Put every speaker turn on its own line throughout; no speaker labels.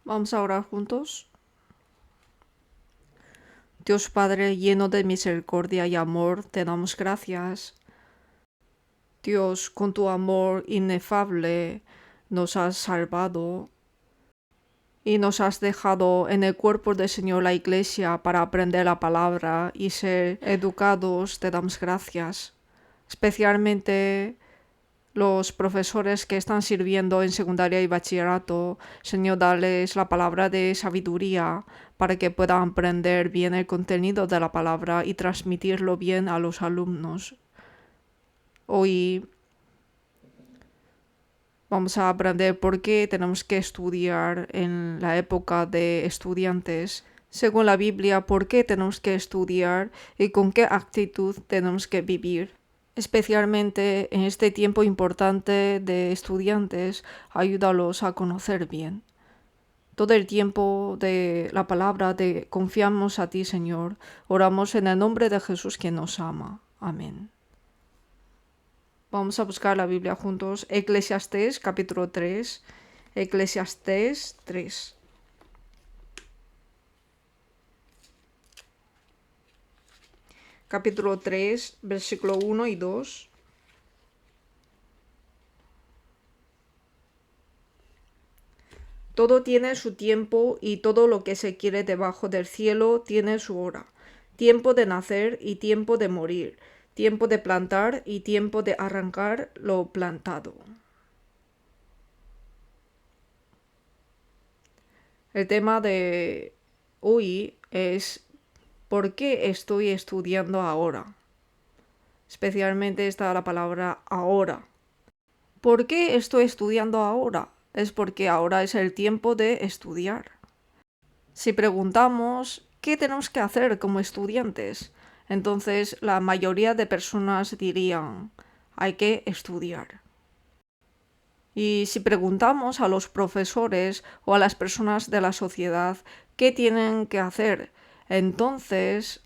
Vamos a orar juntos. Dios Padre, lleno de misericordia y amor, te damos gracias. Dios, con tu amor inefable, nos has salvado y nos has dejado en el cuerpo del Señor la Iglesia para aprender la palabra y ser educados. Te damos gracias. Especialmente los profesores que están sirviendo en secundaria y bachillerato, Señor, dales la palabra de sabiduría para que puedan aprender bien el contenido de la palabra y transmitirlo bien a los alumnos. Hoy vamos a aprender por qué tenemos que estudiar en la época de estudiantes. Según la Biblia, por qué tenemos que estudiar y con qué actitud tenemos que vivir. Especialmente en este tiempo importante de estudiantes, ayúdalos a conocer bien. Todo el tiempo de la palabra te confiamos a ti, Señor. Oramos en el nombre de Jesús que nos ama. Amén. Vamos a buscar la Biblia juntos. Eclesiastés capítulo 3. Eclesiastés 3. Capítulo 3, versículo 1 y 2. Todo tiene su tiempo y todo lo que se quiere debajo del cielo tiene su hora. Tiempo de nacer y tiempo de morir. Tiempo de plantar y tiempo de arrancar lo plantado. El tema de hoy es ¿por qué estoy estudiando ahora? Especialmente está la palabra ahora. ¿Por qué estoy estudiando ahora? Es porque ahora es el tiempo de estudiar. Si preguntamos qué tenemos que hacer como estudiantes, entonces la mayoría de personas dirían hay que estudiar. Y si preguntamos a los profesores o a las personas de la sociedad qué tienen que hacer, entonces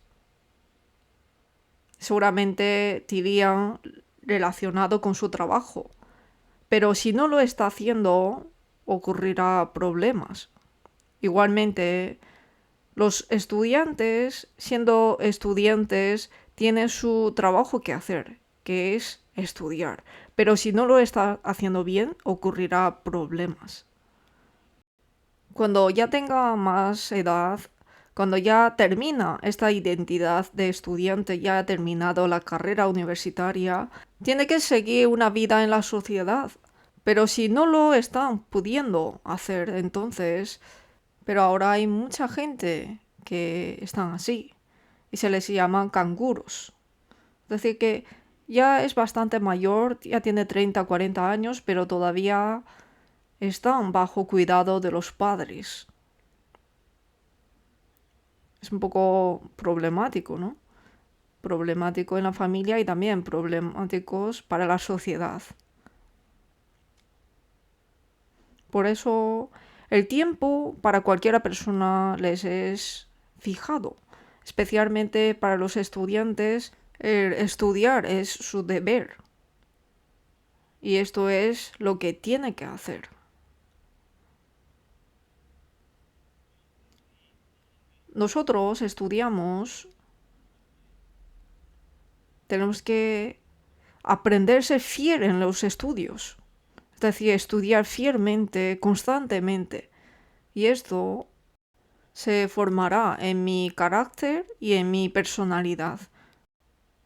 seguramente dirían relacionado con su trabajo. Pero si no lo está haciendo, ocurrirá problemas. Igualmente, los estudiantes, siendo estudiantes, tienen su trabajo que hacer, que es estudiar. Pero si no lo está haciendo bien, ocurrirá problemas. Cuando ya tenga más edad, cuando ya termina esta identidad de estudiante, ya ha terminado la carrera universitaria, tiene que seguir una vida en la sociedad. Pero si no lo están pudiendo hacer, entonces... Pero ahora hay mucha gente que están así y se les llaman canguros. Es decir, que ya es bastante mayor, ya tiene 30 o 40 años, pero todavía están bajo cuidado de los padres. Es un poco problemático, ¿no? Problemático en la familia y también problemáticos para la sociedad. Por eso el tiempo para cualquier persona les es fijado, especialmente para los estudiantes. El estudiar es su deber y esto es lo que tiene que hacer. Nosotros estudiamos, tenemos que aprender a ser fiel en los estudios, es decir, estudiar fielmente, constantemente. Y esto se formará en mi carácter y en mi personalidad.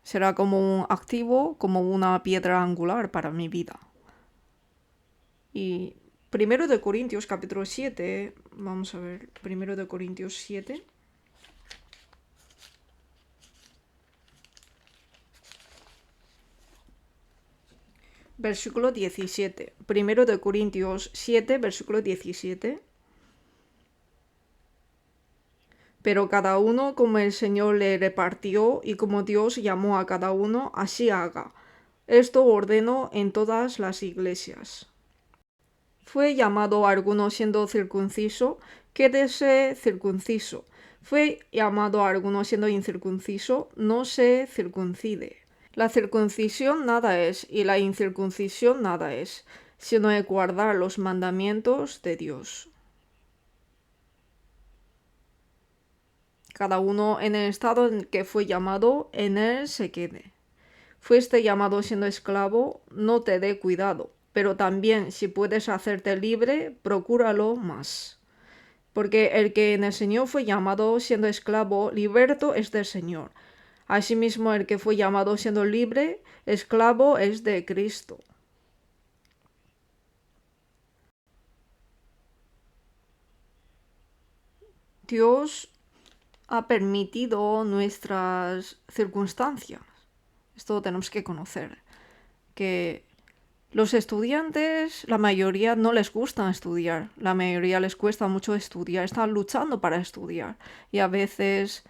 Será como un activo, como una piedra angular para mi vida. Y 1 Corintios capítulo 7, vamos a ver, 1 Corintios 7. Versículo 17. 1 Corintios 7, versículo 17. Pero cada uno como el Señor le repartió y como Dios llamó a cada uno, así haga. Esto ordeno en todas las iglesias. Fue llamado a alguno siendo circunciso, quédese circunciso. Fue llamado a alguno siendo incircunciso, no se circuncide. La circuncisión nada es y la incircuncisión nada es, sino el guardar los mandamientos de Dios. cada uno en el estado en que fue llamado, en él se quede. Fuiste llamado siendo esclavo, no te dé cuidado, pero también si puedes hacerte libre, procúralo más. Porque el que en el Señor fue llamado siendo esclavo, liberto es del Señor. Asimismo, el que fue llamado siendo libre, esclavo es de Cristo. Dios ha permitido nuestras circunstancias. Esto tenemos que conocer. Que los estudiantes, la mayoría no les gusta estudiar. La mayoría les cuesta mucho estudiar. Están luchando para estudiar. Y a veces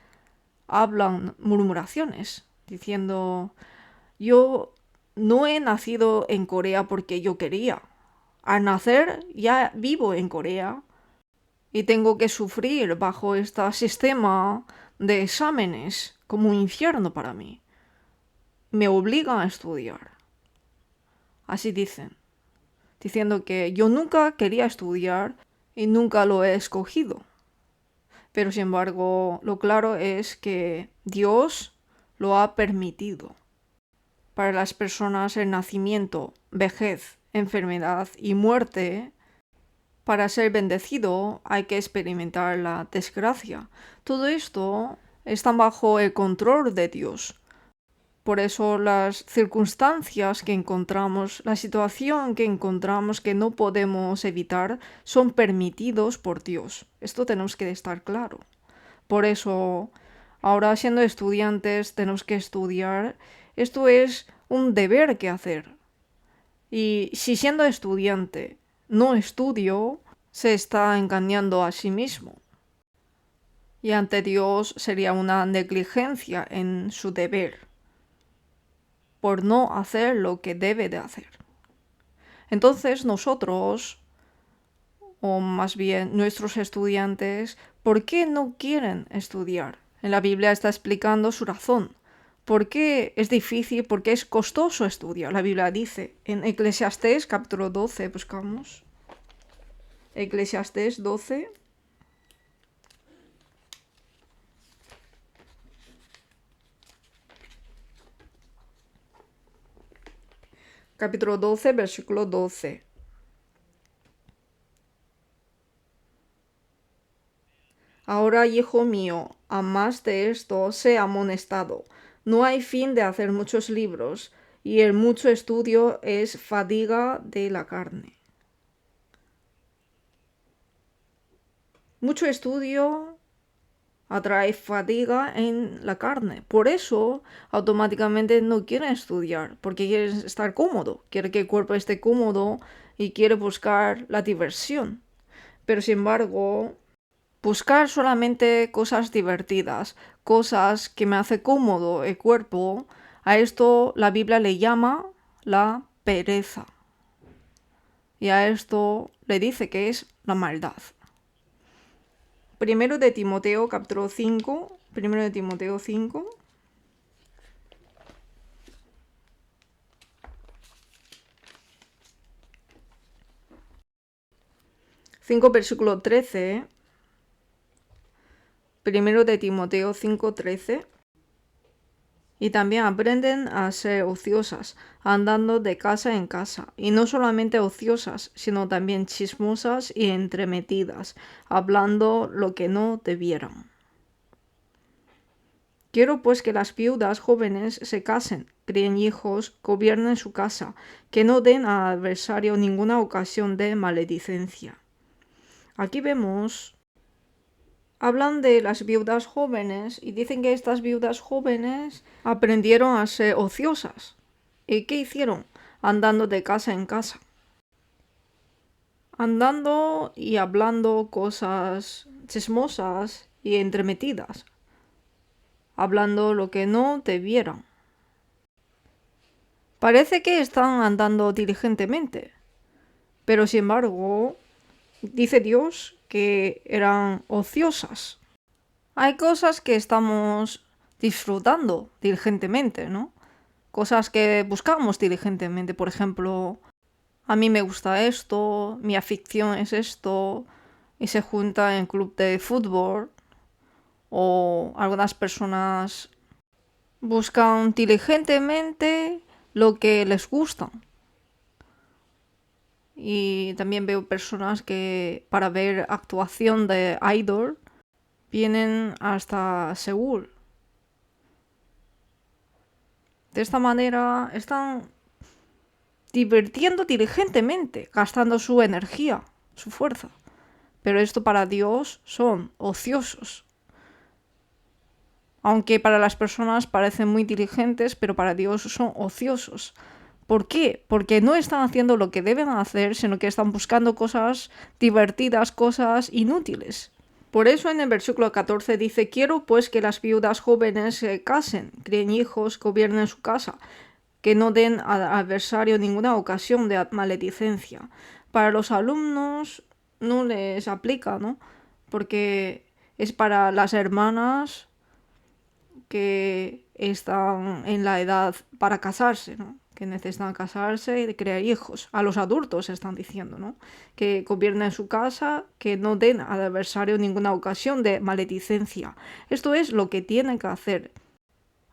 hablan murmuraciones, diciendo, yo no he nacido en Corea porque yo quería. Al nacer ya vivo en Corea y tengo que sufrir bajo este sistema de exámenes como un infierno para mí. Me obligan a estudiar. Así dicen, diciendo que yo nunca quería estudiar y nunca lo he escogido. Pero sin embargo, lo claro es que Dios lo ha permitido. Para las personas el nacimiento, vejez, enfermedad y muerte, para ser bendecido hay que experimentar la desgracia. Todo esto está bajo el control de Dios. Por eso las circunstancias que encontramos, la situación que encontramos que no podemos evitar, son permitidos por Dios. Esto tenemos que estar claro. Por eso, ahora siendo estudiantes, tenemos que estudiar. Esto es un deber que hacer. Y si siendo estudiante no estudio, se está engañando a sí mismo. Y ante Dios sería una negligencia en su deber, por no hacer lo que debe de hacer. Entonces nosotros, o más bien nuestros estudiantes, ¿por qué no quieren estudiar? En la Biblia está explicando su razón. ¿Por qué es difícil? ¿Por qué es costoso estudiar? La Biblia dice en Eclesiastés capítulo 12, buscamos. Eclesiastés 12. Capítulo 12, versículo 12. Ahora, hijo mío, a más de esto sé amonestado. No hay fin de hacer muchos libros, y el mucho estudio es fatiga de la carne. Mucho estudio atrae fatiga en la carne. Por eso, automáticamente no quieren estudiar, porque quieren estar cómodo, quiere que el cuerpo esté cómodo y quiere buscar la diversión. Pero sin embargo, buscar solamente cosas divertidas, cosas que me hace cómodo el cuerpo, a esto la Biblia le llama la pereza. Y a esto le dice que es la maldad. Primero de Timoteo, capítulo 5. Primero de Timoteo 5. Versículo 13. Primero de Timoteo 5:13. Y también aprenden a ser ociosas, andando de casa en casa, y no solamente ociosas, sino también chismosas y entremetidas, hablando lo que no debieran. Quiero pues que las viudas jóvenes se casen, críen hijos, gobiernen su casa, que no den al adversario ninguna ocasión de maledicencia. Aquí vemos, hablan de las viudas jóvenes y dicen que estas viudas jóvenes aprendieron a ser ociosas. ¿Y qué hicieron? Andando de casa en casa. Andando y hablando cosas chismosas y entremetidas. Hablando lo que no debieran. Parece que están andando diligentemente, pero sin embargo, dice Dios que eran ociosas. Hay cosas que estamos disfrutando diligentemente, ¿no? Cosas que buscamos diligentemente. Por ejemplo, a mí me gusta esto, mi afición es esto, y se junta en club de fútbol, o algunas personas buscan diligentemente lo que les gusta. Y también veo personas que para ver actuación de idol vienen hasta Seúl. De esta manera están divirtiendo diligentemente, gastando su energía, su fuerza. Pero esto para Dios son ociosos. Aunque para las personas parecen muy diligentes, pero para Dios son ociosos. ¿Por qué? Porque no están haciendo lo que deben hacer, sino que están buscando cosas divertidas, cosas inútiles. Por eso en el versículo 14 dice: quiero pues que las viudas jóvenes se casen, críen hijos, gobiernen su casa, que no den al adversario ninguna ocasión de maledicencia. Para los alumnos no les aplica, ¿no? Porque es para las hermanas que están en la edad para casarse, ¿no? Que necesitan casarse y crear hijos. A los adultos están diciendo, ¿no? Que gobiernen su casa, que no den al adversario ninguna ocasión de maledicencia. Esto es lo que tienen que hacer.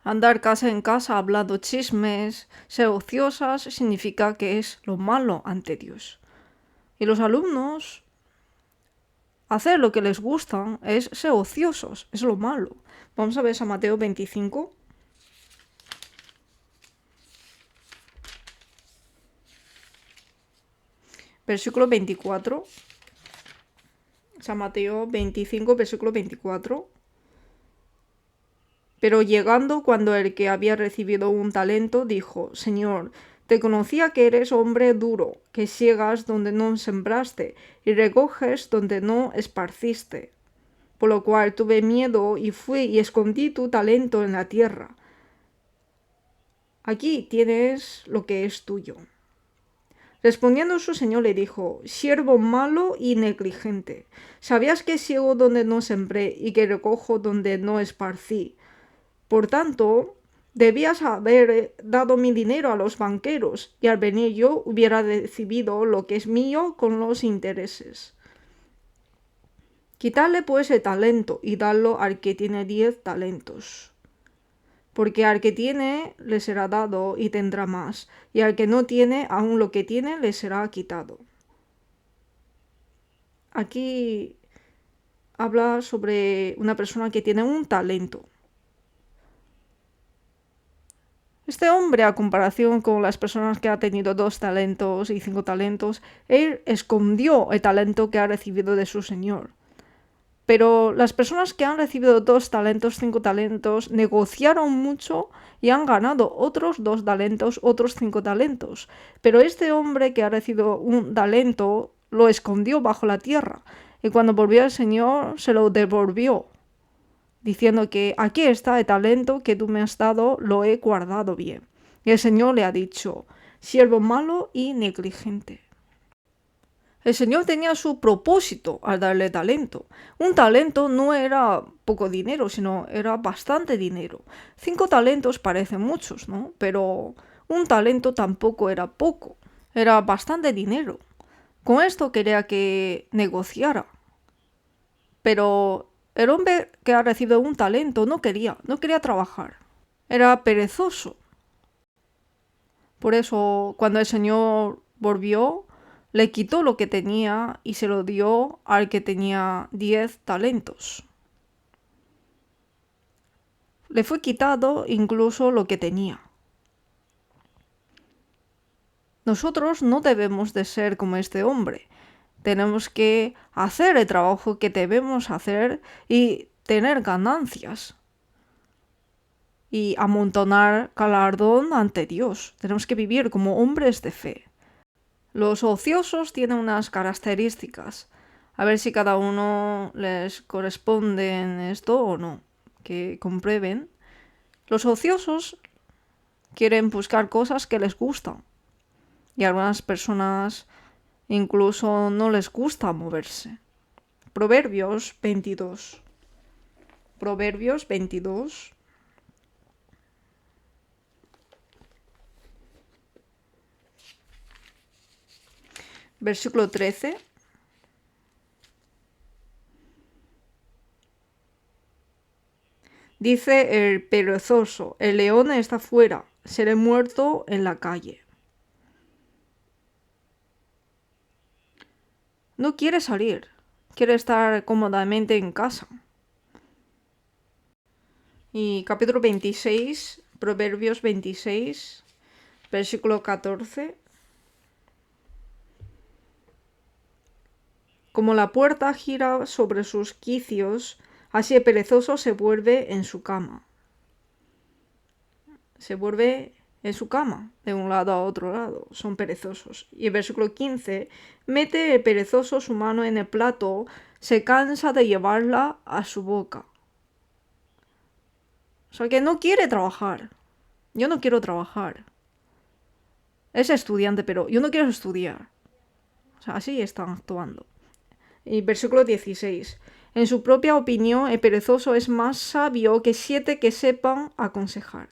Andar casa en casa hablando chismes, ser ociosas, significa que es lo malo ante Dios. Y los alumnos, hacer lo que les gusta es ser ociosos, es lo malo. Vamos a ver San Mateo 25. Versículo 24. San Mateo 25, versículo 24. Pero llegando cuando el que había recibido un talento, dijo: Señor, te conocía que eres hombre duro, que siegas donde no sembraste y recoges donde no esparciste. Por lo cual tuve miedo y fui y escondí tu talento en la tierra. Aquí tienes lo que es tuyo. Respondiendo su señor le dijo: siervo malo y negligente, ¿sabías que siego donde no sembré y que recojo donde no esparcí? Por tanto, debías haber dado mi dinero a los banqueros, y al venir yo hubiera recibido lo que es mío con los intereses. Quitadle pues el talento y dadlo al que tiene 10 talentos. Porque al que tiene le será dado y tendrá más, y al que no tiene, aun lo que tiene le será quitado. Aquí habla sobre una persona que tiene un talento. Este hombre, a comparación con las personas que ha tenido 2 talentos y 5 talentos, él escondió el talento que ha recibido de su señor. Pero las personas que han recibido 2 talentos, 5 talentos, negociaron mucho y han ganado otros 2 talentos, otros 5 talentos. Pero este hombre que ha recibido un talento lo escondió bajo la tierra, y cuando volvió el Señor se lo devolvió, diciendo que aquí está el talento que tú me has dado, lo he guardado bien. Y el Señor le ha dicho: siervo malo y negligente. El Señor tenía su propósito al darle talento. Un talento no era poco dinero, sino era bastante dinero. 5 talentos parecen muchos, ¿no? Pero un talento tampoco era poco, era bastante dinero. Con esto quería que negociara. Pero el hombre que ha recibido un talento no quería trabajar. Era perezoso. Por eso, cuando el Señor volvió, le quitó lo que tenía y se lo dio al que tenía 10 talentos. Le fue quitado incluso lo que tenía. Nosotros no debemos de ser como este hombre. Tenemos que hacer el trabajo que debemos hacer y tener ganancias. Y amontonar galardón ante Dios. Tenemos que vivir como hombres de fe. Los ociosos tienen unas características. A ver si cada uno les corresponde en esto o no. Que comprueben. Los ociosos quieren buscar cosas que les gustan. Y a algunas personas incluso no les gusta moverse. Proverbios 22. Proverbios 22. Versículo 13. Dice el perezoso, el león está fuera, seré muerto en la calle. No quiere salir, quiere estar cómodamente en casa. Y capítulo 26, Proverbios 26, versículo 14. Como la puerta gira sobre sus quicios, así el perezoso se vuelve en su cama. Se vuelve en su cama, de un lado a otro lado, son perezosos. Y el versículo 15, mete el perezoso su mano en el plato, se cansa de llevarla a su boca. O sea que no quiere trabajar. Yo no quiero trabajar. Es estudiante, pero yo no quiero estudiar. O sea, así están actuando. Y versículo 16. En su propia opinión, el perezoso es más sabio que 7 que sepan aconsejar.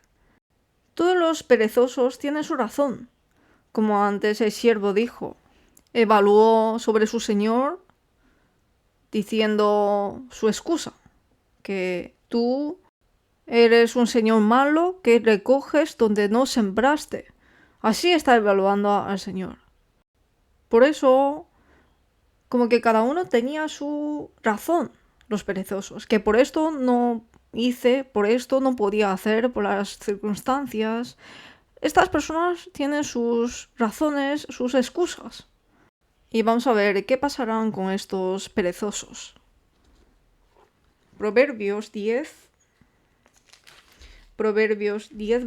Todos los perezosos tienen su razón. Como antes el siervo dijo, evaluó sobre su señor diciendo su excusa, que tú eres un señor malo que recoges donde no sembraste. Así está evaluando al señor. Por eso, como que cada uno tenía su razón, los perezosos, que por esto no hice, por esto no podía hacer, por las circunstancias. Estas personas tienen sus razones, sus excusas. Y vamos a ver qué pasarán con estos perezosos. Proverbios 10,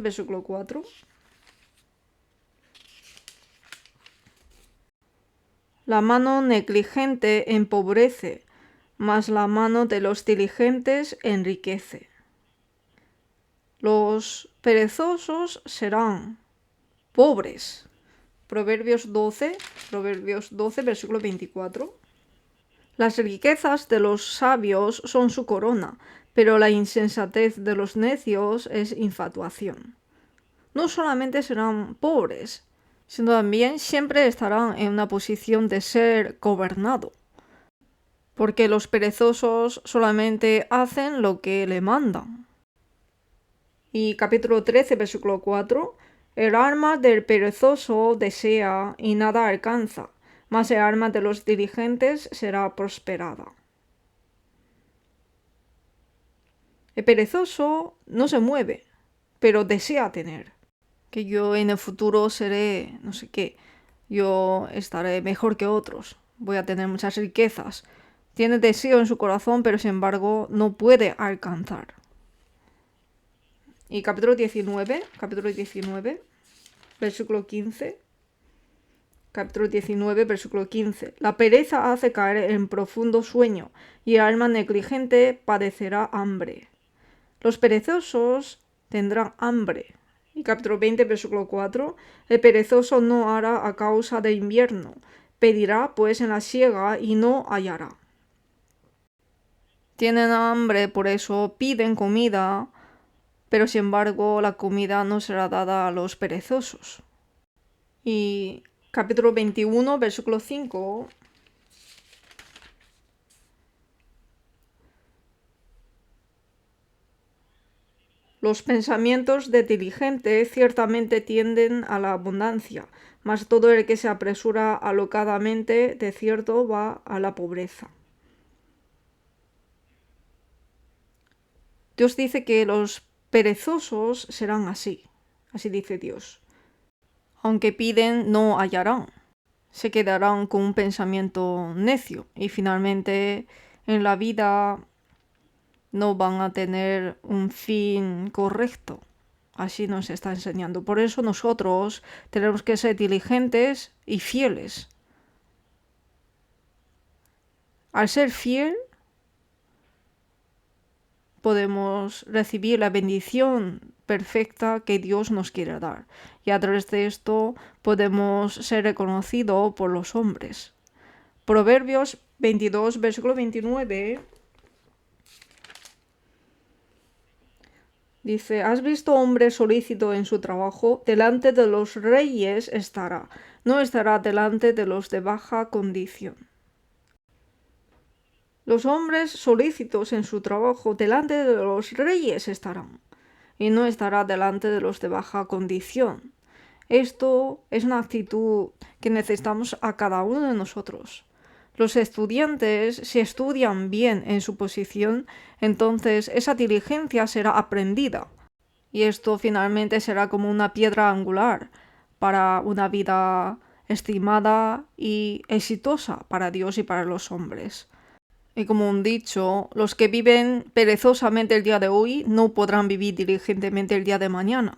versículo 4. La mano negligente empobrece, mas la mano de los diligentes enriquece. Los perezosos serán pobres. Proverbios 12, versículo 24. Las riquezas de los sabios son su corona, pero la insensatez de los necios es infatuación. No solamente serán pobres, sino también siempre estarán en una posición de ser gobernado. Porque los perezosos solamente hacen lo que le mandan. Y capítulo 13, versículo 4. El alma del perezoso desea y nada alcanza, mas el alma de los diligentes será prosperada. El perezoso no se mueve, pero desea tener. Que yo en el futuro seré no sé qué, yo estaré mejor que otros, voy a tener muchas riquezas. Tiene deseo en su corazón, pero sin embargo no puede alcanzar. Y capítulo 19, versículo 15. Capítulo 19, versículo 15. La pereza hace caer en profundo sueño, y el alma negligente padecerá hambre. Los perezosos tendrán hambre. Y capítulo 20, versículo 4. El perezoso no hará a causa de invierno, pedirá pues en la siega y no hallará. Tienen hambre, por eso piden comida, pero sin embargo la comida no será dada a los perezosos. Y capítulo 21, versículo 5. Los pensamientos de diligente ciertamente tienden a la abundancia, mas todo el que se apresura alocadamente de cierto va a la pobreza. Dios dice que los perezosos serán así dice Dios. Aunque piden, no hallarán. Se quedarán con un pensamiento necio y finalmente en la vida no van a tener un fin correcto. Así nos está enseñando. Por eso nosotros tenemos que ser diligentes y fieles. Al ser fiel, podemos recibir la bendición perfecta que Dios nos quiere dar. Y a través de esto podemos ser reconocidos por los hombres. Proverbios 22, versículo 29. Dice, ¿has visto hombre solícito en su trabajo? Delante de los reyes estará, no estará delante de los de baja condición. Los hombres solícitos en su trabajo delante de los reyes estarán, y no estará delante de los de baja condición. Esto es una actitud que necesitamos a cada uno de nosotros. Los estudiantes, si estudian bien en su posición, entonces esa diligencia será aprendida. Y esto finalmente será como una piedra angular para una vida estimada y exitosa para Dios y para los hombres. Y como un dicho, los que viven perezosamente el día de hoy no podrán vivir diligentemente el día de mañana.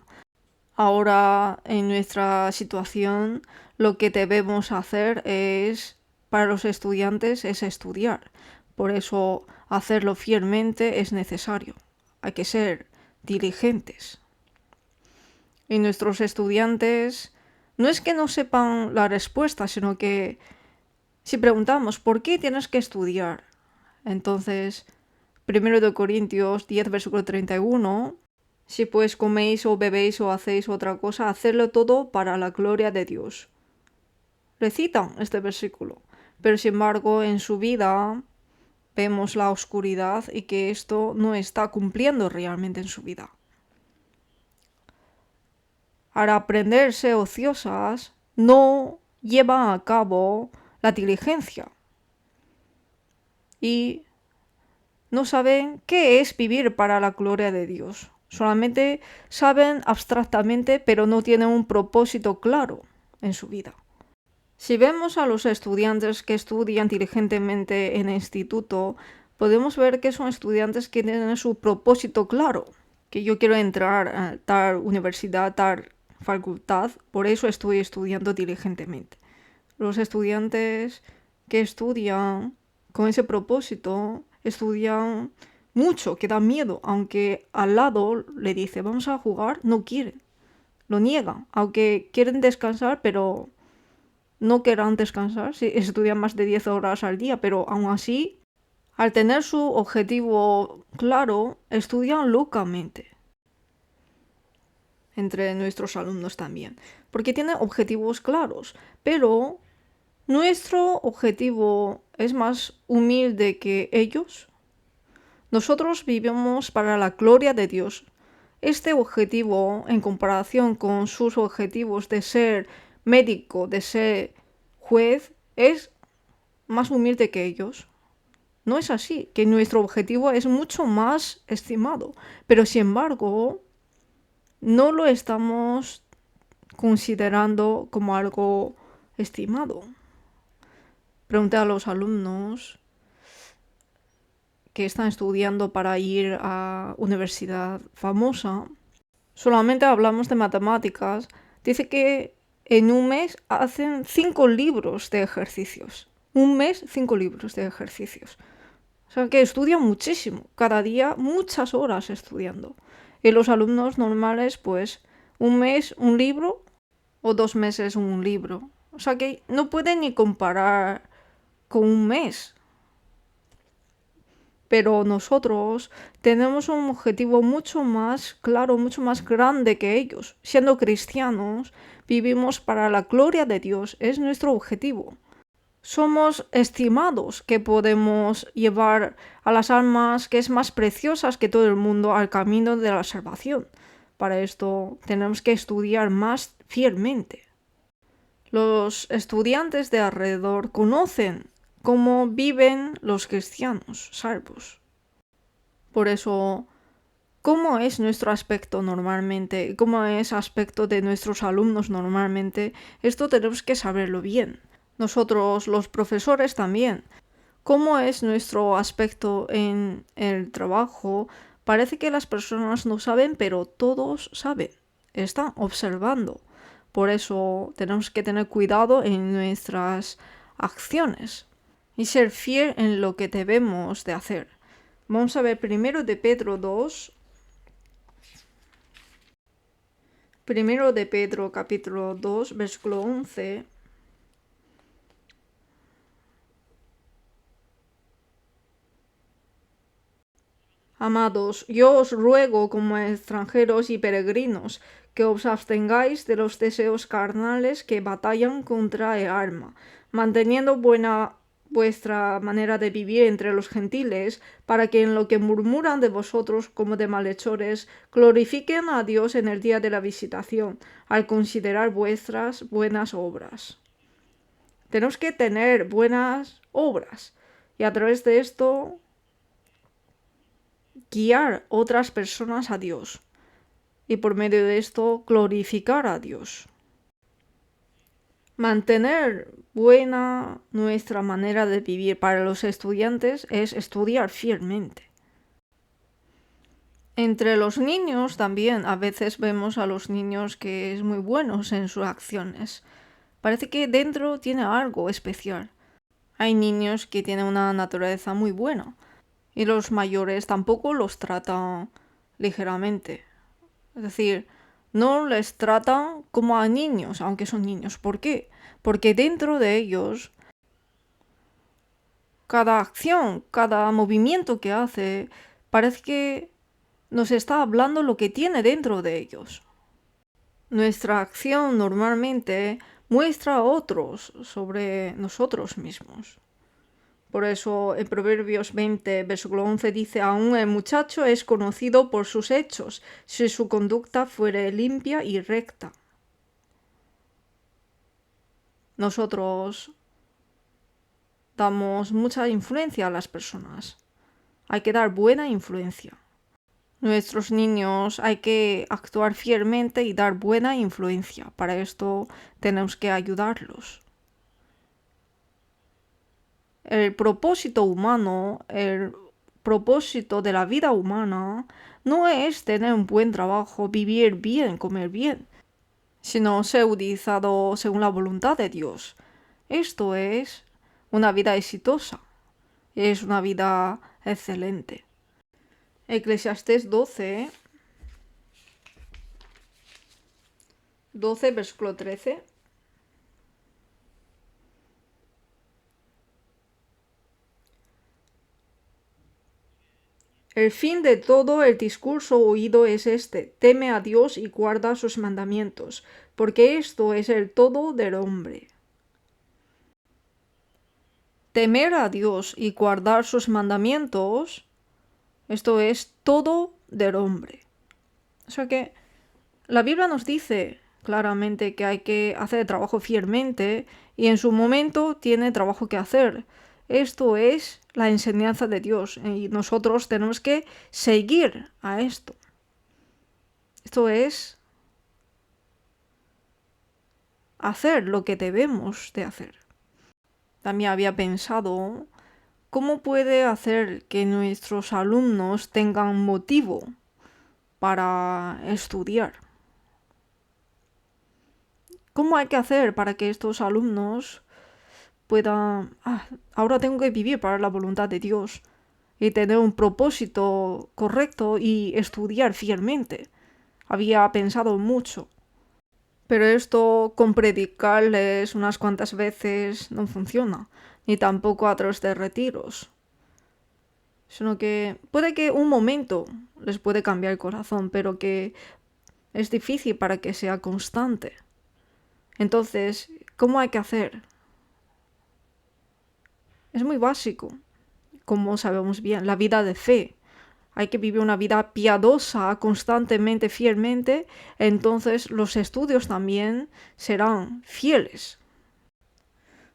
Ahora, en nuestra situación, lo que debemos hacer es, para los estudiantes, es estudiar. Por eso, hacerlo fielmente es necesario. Hay que ser diligentes. Y nuestros estudiantes no es que no sepan la respuesta, sino que si preguntamos ¿por qué tienes que estudiar? Entonces, 1 Corintios 10, versículo 31, si pues coméis o bebéis o hacéis otra cosa, hacedlo todo para la gloria de Dios. Recitan este versículo, pero sin embargo en su vida vemos la oscuridad y que esto no está cumpliendo realmente en su vida. Al aprenderse ociosas, no llevan a cabo la diligencia y no saben qué es vivir para la gloria de Dios. Solamente saben abstractamente, pero no tienen un propósito claro en su vida. Si vemos a los estudiantes que estudian diligentemente en el instituto, podemos ver que son estudiantes que tienen su propósito claro, que yo quiero entrar a tal universidad, tal facultad, por eso estoy estudiando diligentemente. Los estudiantes que estudian con ese propósito estudian mucho, que da miedo, aunque al lado le dice vamos a jugar, no quieren, lo niegan, aunque quieren descansar, pero no querrán descansar si estudian más de 10 horas al día, pero aún así, al tener su objetivo claro, estudian locamente. Entre nuestros alumnos también, porque tienen objetivos claros, pero nuestro objetivo es más humilde que ellos. Nosotros vivimos para la gloria de Dios. Este objetivo, en comparación con sus objetivos de ser médico, de ser juez, es más humilde que ellos. No es así, que nuestro objetivo es mucho más estimado, pero sin embargo, no lo estamos considerando como algo estimado. Pregunté a los alumnos que están estudiando para ir a universidad famosa, solamente hablamos de matemáticas, dice que en un mes hacen 5 libros de ejercicios. Un mes, 5 libros de ejercicios. O sea que estudian muchísimo, cada día muchas horas estudiando. Y los alumnos normales, pues, un mes un libro o 2 meses un libro. O sea que no pueden ni comparar con un mes. Pero nosotros tenemos un objetivo mucho más claro, mucho más grande que ellos. Siendo cristianos, vivimos para la gloria de Dios, es nuestro objetivo. Somos estimados que podemos llevar a las almas que es más preciosas que todo el mundo al camino de la salvación. Para esto tenemos que estudiar más fielmente. Los estudiantes de alrededor conocen cómo viven los cristianos salvos. Por eso, ¿cómo es nuestro aspecto normalmente? ¿Cómo es el aspecto de nuestros alumnos normalmente? Esto tenemos que saberlo bien. Nosotros, los profesores también. ¿Cómo es nuestro aspecto en el trabajo? Parece que las personas no saben, pero todos saben. Están observando. Por eso tenemos que tener cuidado en nuestras acciones y ser fiel en lo que debemos de hacer. Vamos a ver primero de Pedro 2. Primero de Pedro capítulo 2, versículo 11. Amados, yo os ruego como extranjeros y peregrinos que os abstengáis de los deseos carnales que batallan contra el alma, manteniendo buena vuestra manera de vivir entre los gentiles, para que en lo que murmuran de vosotros como de malhechores, glorifiquen a Dios en el día de la visitación, al considerar vuestras buenas obras. Tenemos que tener buenas obras y a través de esto guiar otras personas a Dios y por medio de esto glorificar a Dios. Mantener buena nuestra manera de vivir para los estudiantes es estudiar fielmente. Entre los niños también a veces vemos a los niños que es muy buenos en sus acciones. Parece que dentro tiene algo especial. Hay niños que tienen una naturaleza muy buena y los mayores tampoco los tratan ligeramente. Es decir, no les tratan como a niños, aunque son niños. ¿Por qué? Porque dentro de ellos, cada acción, cada movimiento que hace, parece que nos está hablando lo que tiene dentro de ellos. Nuestra acción normalmente muestra a otros sobre nosotros mismos. Por eso en Proverbios 20, versículo 11 dice: aún el muchacho es conocido por sus hechos, si su conducta fuere limpia y recta. Nosotros damos mucha influencia a las personas. Hay que dar buena influencia. Nuestros niños hay que actuar fielmente y dar buena influencia. Para esto tenemos que ayudarlos. El propósito humano, el propósito de la vida humana, no es tener un buen trabajo, vivir bien, comer bien, sino ser utilizado según la voluntad de Dios. Esto es una vida exitosa, es una vida excelente. Eclesiastés 12, versículo 13. El fin de todo el discurso oído es este: teme a Dios y guarda sus mandamientos, porque esto es el todo del hombre. Temer a Dios y guardar sus mandamientos, esto es todo del hombre. O sea que la Biblia nos dice claramente que hay que hacer el trabajo fielmente y en su momento tiene trabajo que hacer. Esto es la enseñanza de Dios y nosotros tenemos que seguir a esto. Esto es hacer lo que debemos de hacer. También había pensado cómo puede hacer que nuestros alumnos tengan motivo para estudiar. ¿Cómo hay que hacer para que estos alumnos puedan, ahora tengo que vivir para la voluntad de Dios y tener un propósito correcto y estudiar fielmente? Había pensado mucho. Pero esto con predicarles unas cuantas veces no funciona, ni tampoco a través de retiros. Sino que puede que un momento les puede cambiar el corazón, pero que es difícil para que sea constante. Entonces, ¿cómo hay que hacer? Es muy básico, como sabemos bien, la vida de fe. Hay que vivir una vida piadosa constantemente, fielmente, entonces los estudios también serán fieles.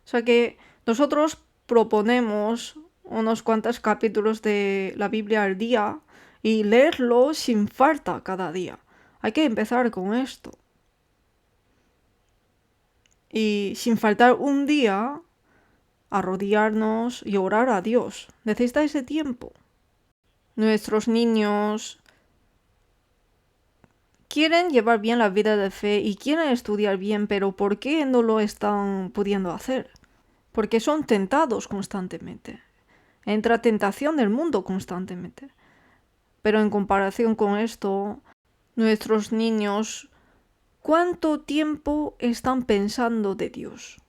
O sea que nosotros proponemos unos cuantos capítulos de la Biblia al día y leerlo sin falta cada día. Hay que empezar con esto. Y sin faltar un día, arrodillarnos y orar a Dios. Necesita ese tiempo. Nuestros niños quieren llevar bien la vida de fe y quieren estudiar bien, pero ¿por qué no lo están pudiendo hacer? Porque son tentados constantemente. Entra tentación del mundo constantemente. Pero en comparación con esto, nuestros niños, ¿cuánto tiempo están pensando de Dios?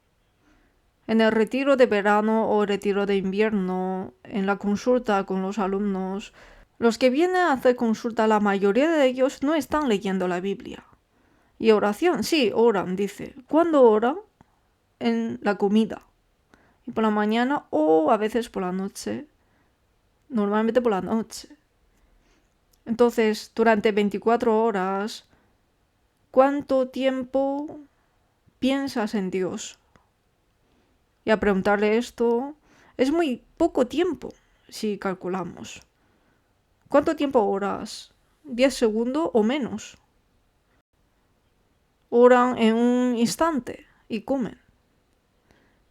En el retiro de verano o retiro de invierno, en la consulta con los alumnos, los que vienen a hacer consulta, la mayoría de ellos no están leyendo la Biblia. Y oración, sí, oran, dice. ¿Cuándo oran? En la comida. y por la mañana o a veces por la noche. Normalmente por la noche. Entonces, durante 24 horas, ¿cuánto tiempo piensas en Dios? Y a preguntarle esto, es muy poco tiempo si calculamos. ¿Cuánto tiempo oras? ¿10 segundos o menos? Oran en un instante y comen.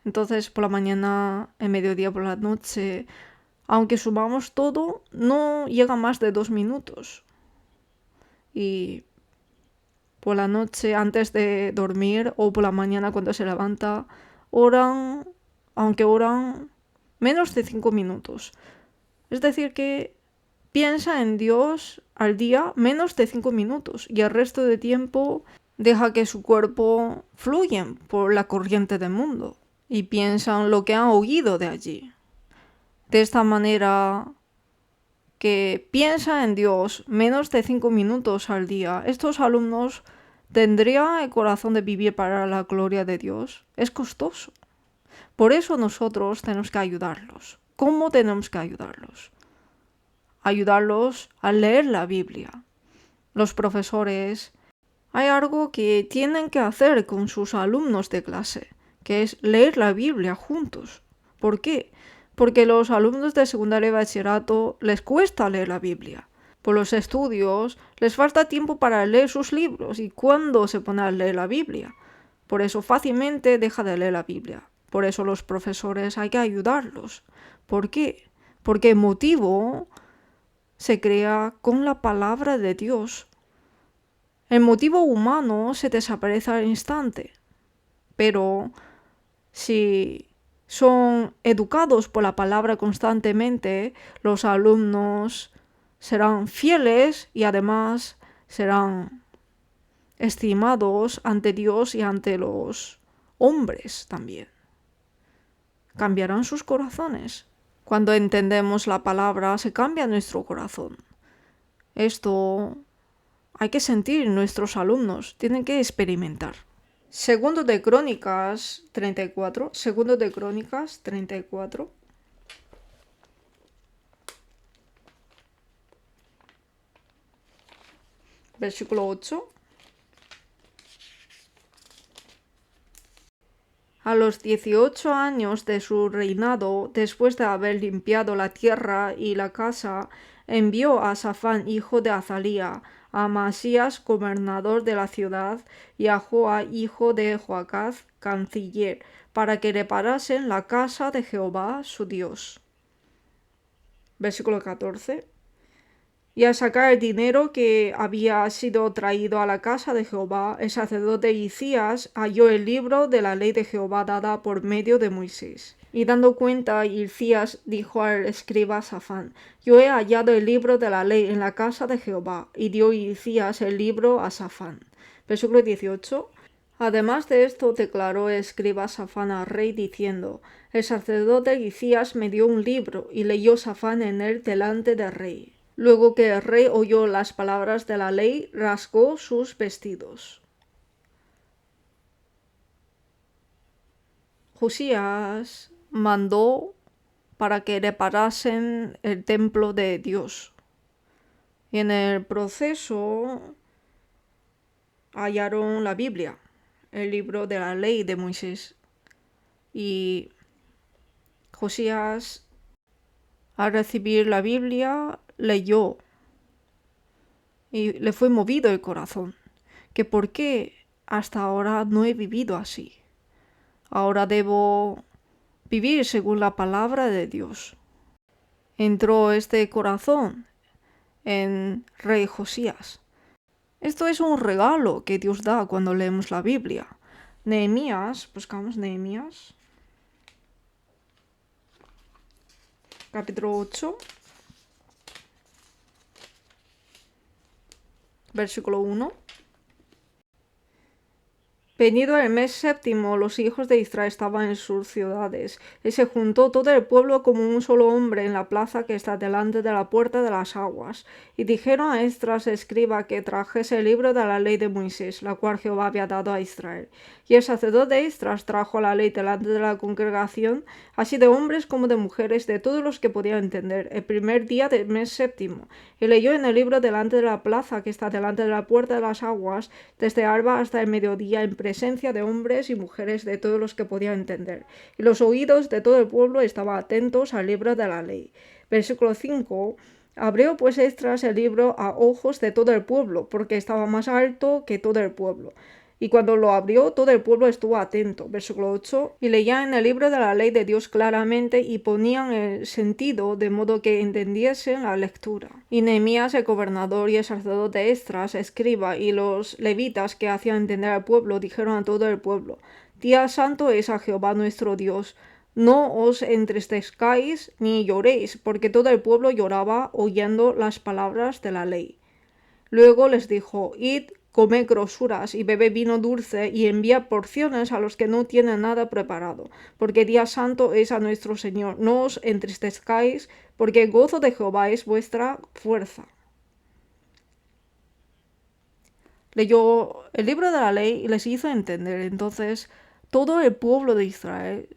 Entonces, por la mañana, en mediodía, por la noche, aunque sumamos todo, no llega más de 2 minutos. Y por la noche, antes de dormir, o por la mañana cuando se levanta, oran, aunque oran menos de 5 minutos. Es decir, que piensa en Dios al día menos de 5 minutos y el resto de tiempo deja que su cuerpo fluya por la corriente del mundo y piensan lo que han oído de allí. De esta manera que piensa en Dios menos de 5 minutos al día, estos alumnos tendrían el corazón de vivir para la gloria de Dios. Es costoso. Por eso nosotros tenemos que ayudarlos. ¿Cómo tenemos que ayudarlos? Ayudarlos a leer la Biblia. Los profesores, hay algo que tienen que hacer con sus alumnos de clase, que es leer la Biblia juntos. ¿Por qué? Porque los alumnos de secundaria y bachillerato les cuesta leer la Biblia. Por los estudios les falta tiempo para leer sus libros y cuándo se pone a leer la Biblia. Por eso fácilmente deja de leer la Biblia. Por eso los profesores hay que ayudarlos. ¿Por qué? Porque el motivo se crea con la palabra de Dios. El motivo humano se desaparece al instante, pero si son educados por la palabra constantemente, los alumnos serán fieles y además serán estimados ante Dios y ante los hombres también. Cambiarán sus corazones. Cuando entendemos la palabra, se cambia nuestro corazón. Esto hay que sentir, nuestros alumnos tienen que experimentar. Segundo de Crónicas 34. Segundo de Crónicas 34. Versículo 8. A los 18 años de su reinado, después de haber limpiado la tierra y la casa, envió a Safán, hijo de Azalía, a Amasías, gobernador de la ciudad, y a Joa, hijo de Joacaz, canciller, para que reparasen la casa de Jehová, su Dios. Versículo 14. Y al sacar el dinero que había sido traído a la casa de Jehová, el sacerdote Hilcías halló el libro de la ley de Jehová dada por medio de Moisés. Y dando cuenta, Hilcías dijo al escriba Safán: Yo he hallado el libro de la ley en la casa de Jehová. Y dio Hilcías el libro a Safán. Versículo 18. Además de esto, declaró el escriba Safán al rey, diciendo: El sacerdote Hilcías me dio un libro, y leyó Safán en él delante del rey. Luego que el rey oyó las palabras de la ley, rasgó sus vestidos. Josías mandó para que reparasen el templo de Dios. Y en el proceso hallaron la Biblia, el libro de la ley de Moisés. Y Josías, al recibir la Biblia, leyó y le fue movido el corazón, que por qué hasta ahora no he vivido así. Ahora debo vivir según la palabra de Dios. Entró este corazón en rey Josías. Esto es un regalo que Dios da cuando leemos la Biblia. Nehemías, buscamos Nehemías, capítulo 8, versículo 1. Venido el mes séptimo, los hijos de Israel estaban en sus ciudades, y se juntó todo el pueblo como un solo hombre en la plaza que está delante de la puerta de las aguas. Y dijeron a Esdras escriba que trajese el libro de la ley de Moisés, la cual Jehová había dado a Israel. Y el sacerdote Esdras trajo la ley delante de la congregación, así de hombres como de mujeres, de todos los que podían entender, el primer día del mes séptimo. Y leyó en el libro delante de la plaza que está delante de la puerta de las aguas, desde alba hasta el mediodía, en presencia de hombres y mujeres de todos los que podían entender. Y los oídos de todo el pueblo estaban atentos al libro de la ley. Versículo 5. Abrió pues Esdras el libro a ojos de todo el pueblo, porque estaba más alto que todo el pueblo. Y cuando lo abrió, todo el pueblo estuvo atento. Versículo 8. Y leían en el libro de la ley de Dios claramente y ponían el sentido de modo que entendiesen la lectura. Y Nehemías, el gobernador, y el sacerdote Esdras, escriba, y los levitas que hacían entender al pueblo, dijeron a todo el pueblo: Día santo es a Jehová nuestro Dios. No os entristezcáis ni lloréis, porque todo el pueblo lloraba oyendo las palabras de la ley. Luego les dijo: Id, come grosuras y bebe vino dulce y envía porciones a los que no tienen nada preparado, porque día santo es a nuestro Señor. No os entristezcáis, porque el gozo de Jehová es vuestra fuerza. Leyó el libro de la ley y les hizo entender. Entonces todo el pueblo de Israel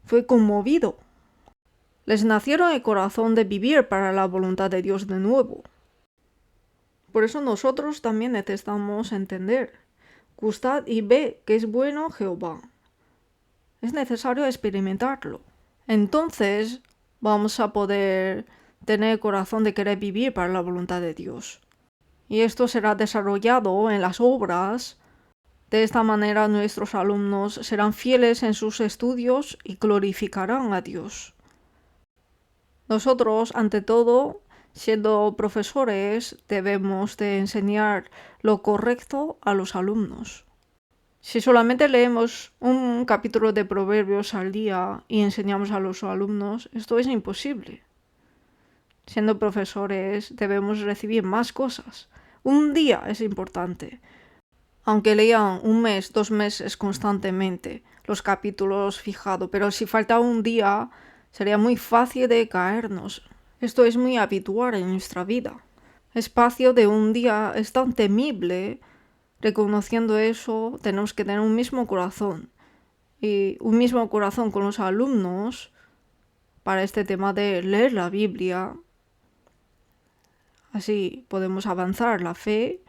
fue conmovido. Les nacieron el corazón de vivir para la voluntad de Dios de nuevo. Por eso nosotros también necesitamos entender. Gustad y ve que es bueno Jehová. Es necesario experimentarlo. Entonces vamos a poder tener el corazón de querer vivir para la voluntad de Dios. Y esto será desarrollado en las obras. De esta manera nuestros alumnos serán fieles en sus estudios y glorificarán a Dios. Nosotros, ante todo, siendo profesores, debemos de enseñar lo correcto a los alumnos. Si solamente leemos un capítulo de Proverbios al día y enseñamos a los alumnos, esto es imposible. Siendo profesores, debemos recibir más cosas. Un día es importante. Aunque lean un mes, 2 meses constantemente los capítulos fijados, pero si falta un día, sería muy fácil de caernos. Esto es muy habitual en nuestra vida. El espacio de un día es tan temible. Reconociendo eso, tenemos que tener un mismo corazón. Y un mismo corazón con los alumnos para este tema de leer la Biblia. Así podemos avanzar la fe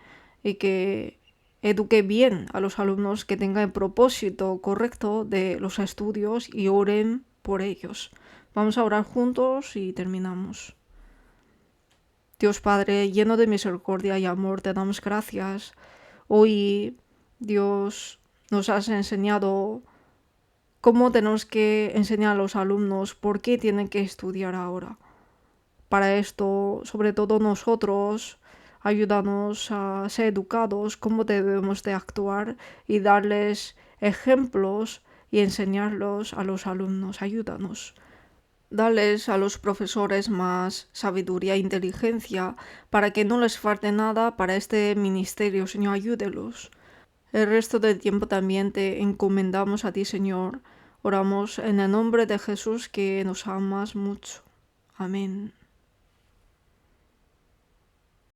y que eduque bien a los alumnos, que tengan el propósito correcto de los estudios y oren por ellos. Vamos a orar juntos y terminamos. Dios Padre, lleno de misericordia y amor, te damos gracias. Hoy, Dios, nos has enseñado cómo tenemos que enseñar a los alumnos por qué tienen que estudiar ahora. Para esto, sobre todo nosotros, ayúdanos a ser educados, cómo debemos de actuar y darles ejemplos y enseñarlos a los alumnos. Ayúdanos. Dales a los profesores más sabiduría e inteligencia para que no les falte nada para este ministerio, Señor, ayúdelos. El resto del tiempo también te encomendamos a ti, Señor. Oramos en el nombre de Jesús, que nos amas mucho. Amén.